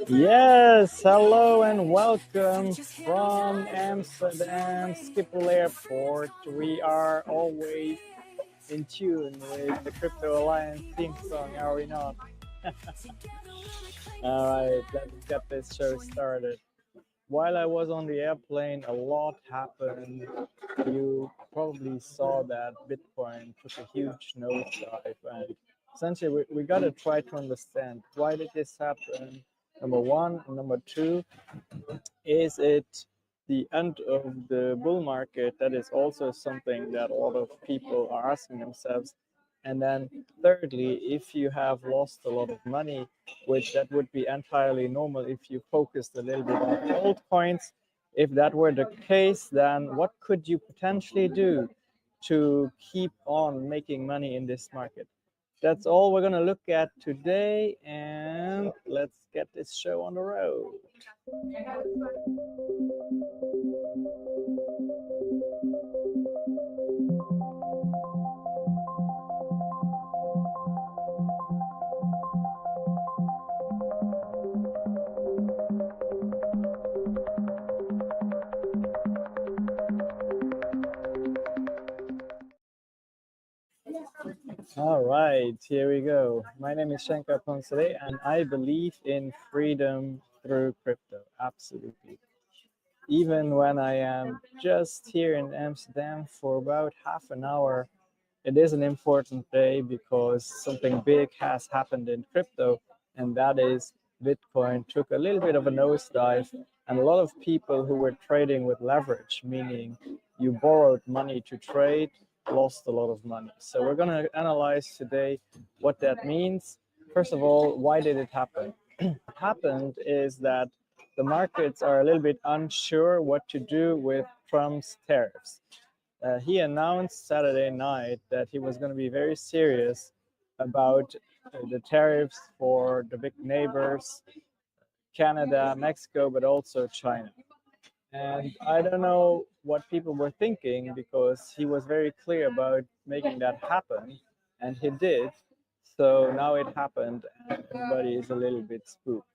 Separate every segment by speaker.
Speaker 1: Yes, hello and welcome from Amsterdam Schiphol Airport. We are always in tune with the Crypto Alliance theme song, are we not? All right, let's get this show started. While I was on the airplane, a lot happened. You probably saw that Bitcoin took a huge nosedive, and essentially we got to try to understand why did this happen. Number one, and number two, is it the end of the bull market? That is also something that a lot of people are asking themselves. And then thirdly, if you have lost a lot of money, which that would be entirely normal if you focused a little bit on altcoins, if that were the case, then what could you potentially do to keep on making money in this market? That's all we're going to look at today, and let's get this show on the road. All right, here we go. My name is Shankar Ponsale, and I believe in freedom through crypto. Absolutely. Even when I am just here in Amsterdam for about half an hour, it is an important day because something big has happened in crypto, and that is Bitcoin took a little bit of a nosedive, and a lot of people who were trading with leverage, meaning you borrowed money to trade, lost a lot of money. So we're going to analyze today what that means. First of all, why did it happen? What happened is that the markets are a little bit unsure what to do with Trump's tariffs. He announced Saturday night that he was going to be very serious about the tariffs for the big neighbors, Canada, Mexico, but also China. And I don't know what people were thinking because he was very clear about making that happen, and he did. So now it happened, and everybody is a little bit spooked.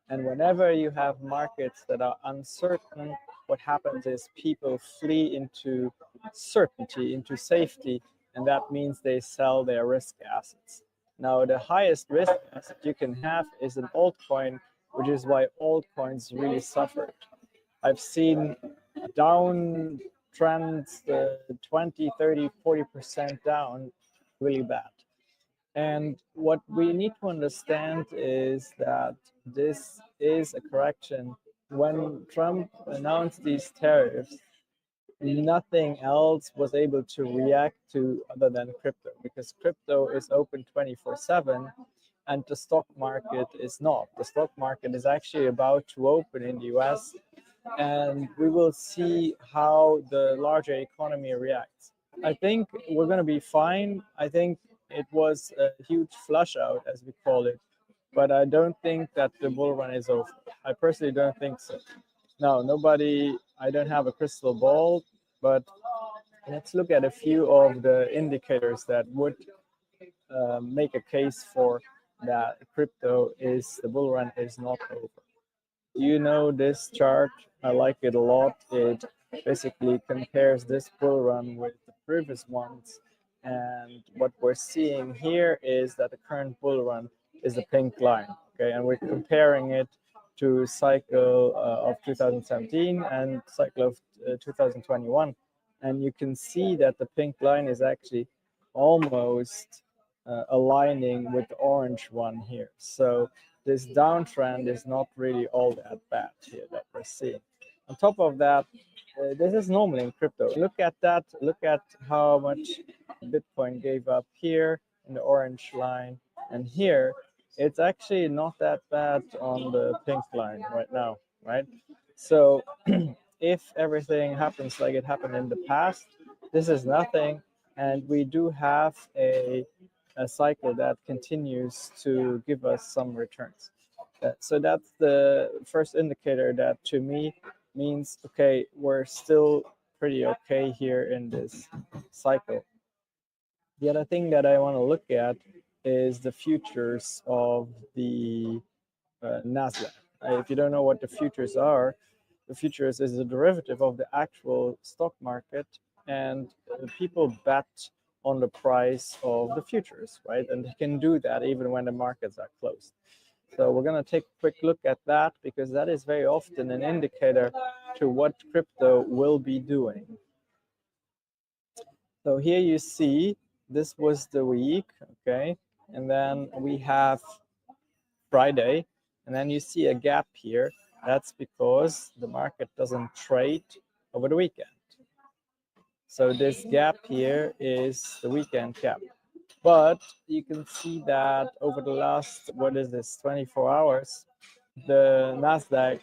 Speaker 1: And whenever you have markets that are uncertain, what happens is people flee into certainty, into safety, and that means they sell their risk assets. Now, the highest risk asset you can have is an altcoin, which is why altcoins really suffered. I've seen down trends 20, 30, 40% down, really bad. And what we need to understand is that this is a correction. When Trump announced these tariffs, nothing else was able to react to other than crypto, because crypto is open 24/7 and the stock market is not. The stock market is actually about to open in the US, and we will see how the larger economy reacts. I think we're going to be fine. I think it was a huge flush out, as we call it, but I don't think that the bull run is over. I personally don't think so. Now, I don't have a crystal ball, but let's look at a few of the indicators that would make a case for that the bull run is not over. You know this chart, I like it a lot. It basically compares this bull run with the previous ones. And what we're seeing here is that the current bull run is the pink line. Okay, and we're comparing it to cycle of 2017 and cycle of 2021. And you can see that the pink line is actually almost aligning with the orange one here. So this downtrend is not really all that bad here that we're seeing. On top of that, this is normal in crypto. Look at that. Look at how much Bitcoin gave up here in the orange line, and here it's actually not that bad on the pink line right now, right? So if everything happens like it happened in the past, this is nothing, and we do have a cycle that continues to give us some returns. So that's the first indicator that to me means, okay, we're still pretty okay here in this cycle. The other thing that I want to look at is the futures of the Nasdaq. If you don't know what the futures are, the futures is a derivative of the actual stock market, and people bet on the price of the futures, right? And they can do that even when the markets are closed. So we're going to take a quick look at that, because that is very often an indicator to what crypto will be doing. So here you see this was the week, okay? And then we have Friday, and then you see a gap here. That's because the market doesn't trade over the weekend. So this gap here is the weekend gap. But you can see that over the last, 24 hours, the Nasdaq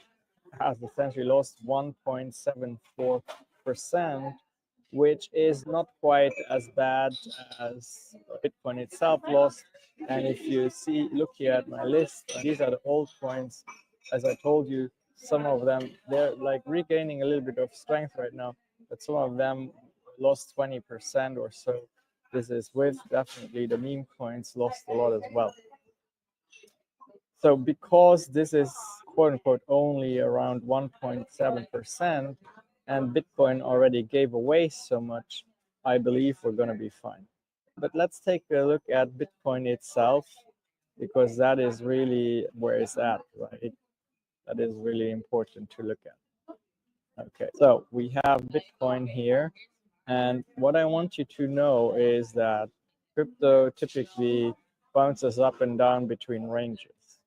Speaker 1: has essentially lost 1.74%, which is not quite as bad as Bitcoin itself lost. And if you look here at my list, these are the old coins. As I told you, some of them, they're like regaining a little bit of strength right now, but some of them lost 20% or so. This is with definitely the meme coins lost a lot as well. So because this is quote unquote only around 1.7% and Bitcoin already gave away so much, I believe we're going to be fine. But let's take a look at Bitcoin itself, because that is really where it's at, right? That is really important to look at. Okay, so we have Bitcoin here. And what I want you to know is that crypto typically bounces up and down between ranges.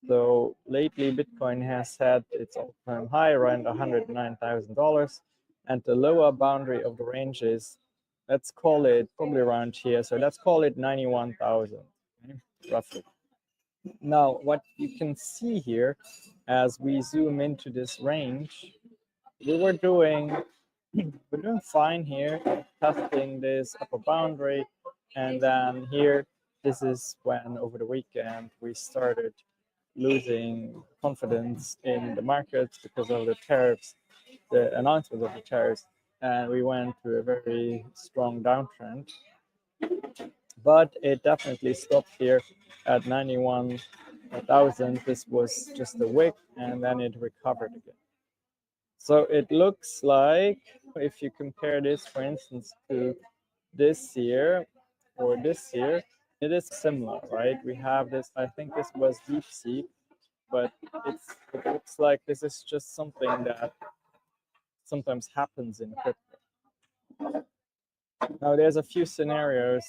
Speaker 1: So lately, Bitcoin has had its all-time high around $109,000, and the lower boundary of the range is, let's call it probably around here. So let's call it 91,000, okay, roughly. Now, what you can see here, as we zoom into this range, we're doing fine here, testing this upper boundary, and then here, this is when over the weekend we started losing confidence in the markets because of the tariffs, the announcement of the tariffs, and we went through a very strong downtrend. But it definitely stopped here at 91,000. This was just a wick, and then it recovered again. So it looks like, if you compare this, for instance, to this year or this year, it is similar, right? We have this, I think this was DeepSeek, but it looks like this is just something that sometimes happens in crypto. Now, there's a few scenarios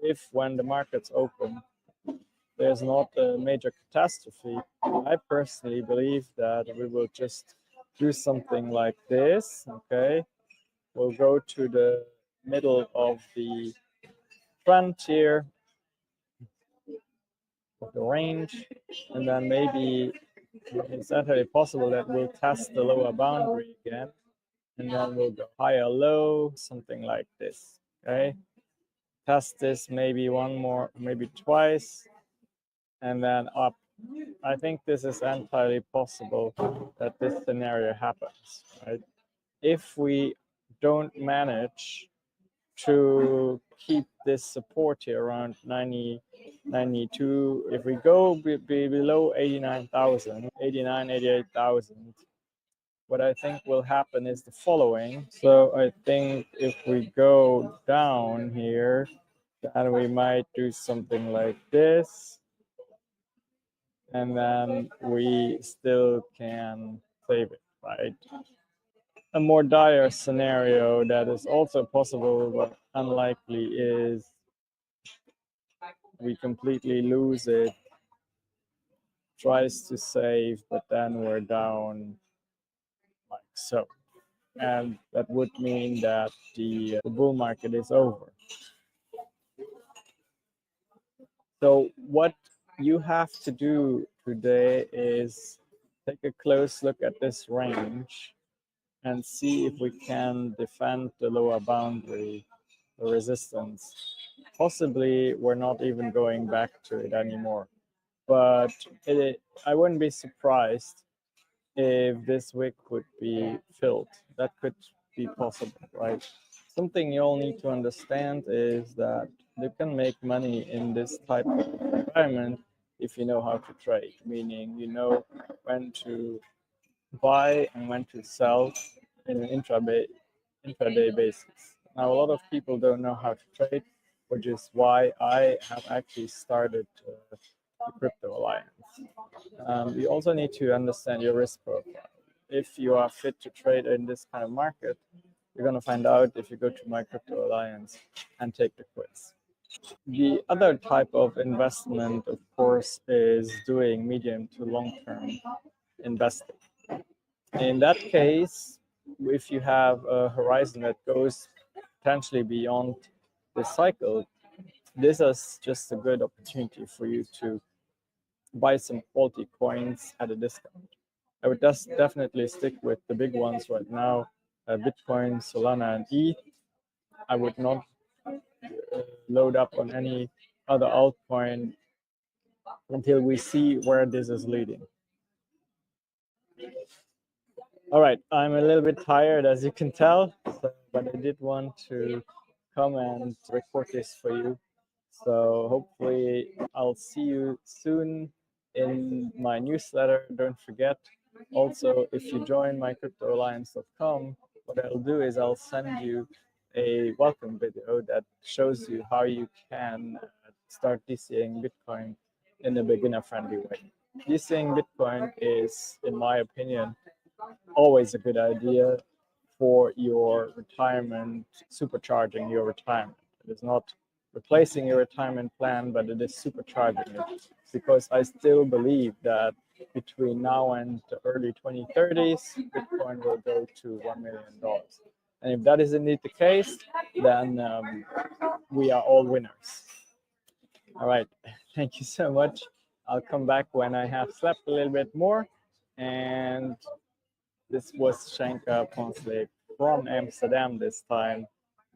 Speaker 1: if when the markets open, there's not a major catastrophe. I personally believe that we will just do something like this, okay? We'll go to the middle of the trend here, of the range, and then maybe it's entirely possible that we'll test the lower boundary again, and then we'll go higher low, something like this, okay? Test this maybe one more, maybe twice, and then up. I think this is entirely possible that this scenario happens, right? If we don't manage to keep this support here around 90, 92, if we go below 89,000, 89, 88,000, what I think will happen is the following. So I think if we go down here, then we might do something like this, and then we still can save it, right? A more dire scenario that is also possible but unlikely is we completely lose it, tries to save, but then we're down like so. And that would mean that the bull market is over. So what you have to do today is take a close look at this range and see if we can defend the lower boundary, the resistance. Possibly we're not even going back to it anymore, but I wouldn't be surprised if this wick would be filled. That could be possible, right? Something you all need to understand is that you can make money in this type of environment if you know how to trade, meaning you know when to buy and when to sell in an intraday basis. Now, a lot of people don't know how to trade, which is why I have actually started the Crypto Alliance. You also need to understand your risk profile. If you are fit to trade in this kind of market, you're going to find out if you go to my Crypto Alliance and take the quiz. The other type of investment, of course, is doing medium to long term investing. In that case, if you have a horizon that goes potentially beyond the cycle, this is just a good opportunity for you to buy some quality coins at a discount. I would just definitely stick with the big ones right now, Bitcoin, Solana, and ETH. I would not load up on any other altcoin until we see where this is leading. All right, I'm a little bit tired, as you can tell, but I did want to come and record this for you. So hopefully I'll see you soon in my newsletter. Don't forget. Also, if you join mycryptoalliance.com, what I'll do is I'll send you a welcome video that shows you how you can start DCing Bitcoin in a beginner-friendly way. DCing Bitcoin is, in my opinion, always a good idea for your retirement, supercharging your retirement. It is not replacing your retirement plan, but it is supercharging it, because I still believe that between now and the early 2030s, Bitcoin will go to $1 million. And if that is indeed the case, then we are all winners. All right, thank you so much. I'll come back when I have slept a little bit more. And this was Shanka Ponsley from Amsterdam this time.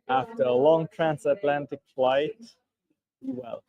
Speaker 1: After a long transatlantic flight, well,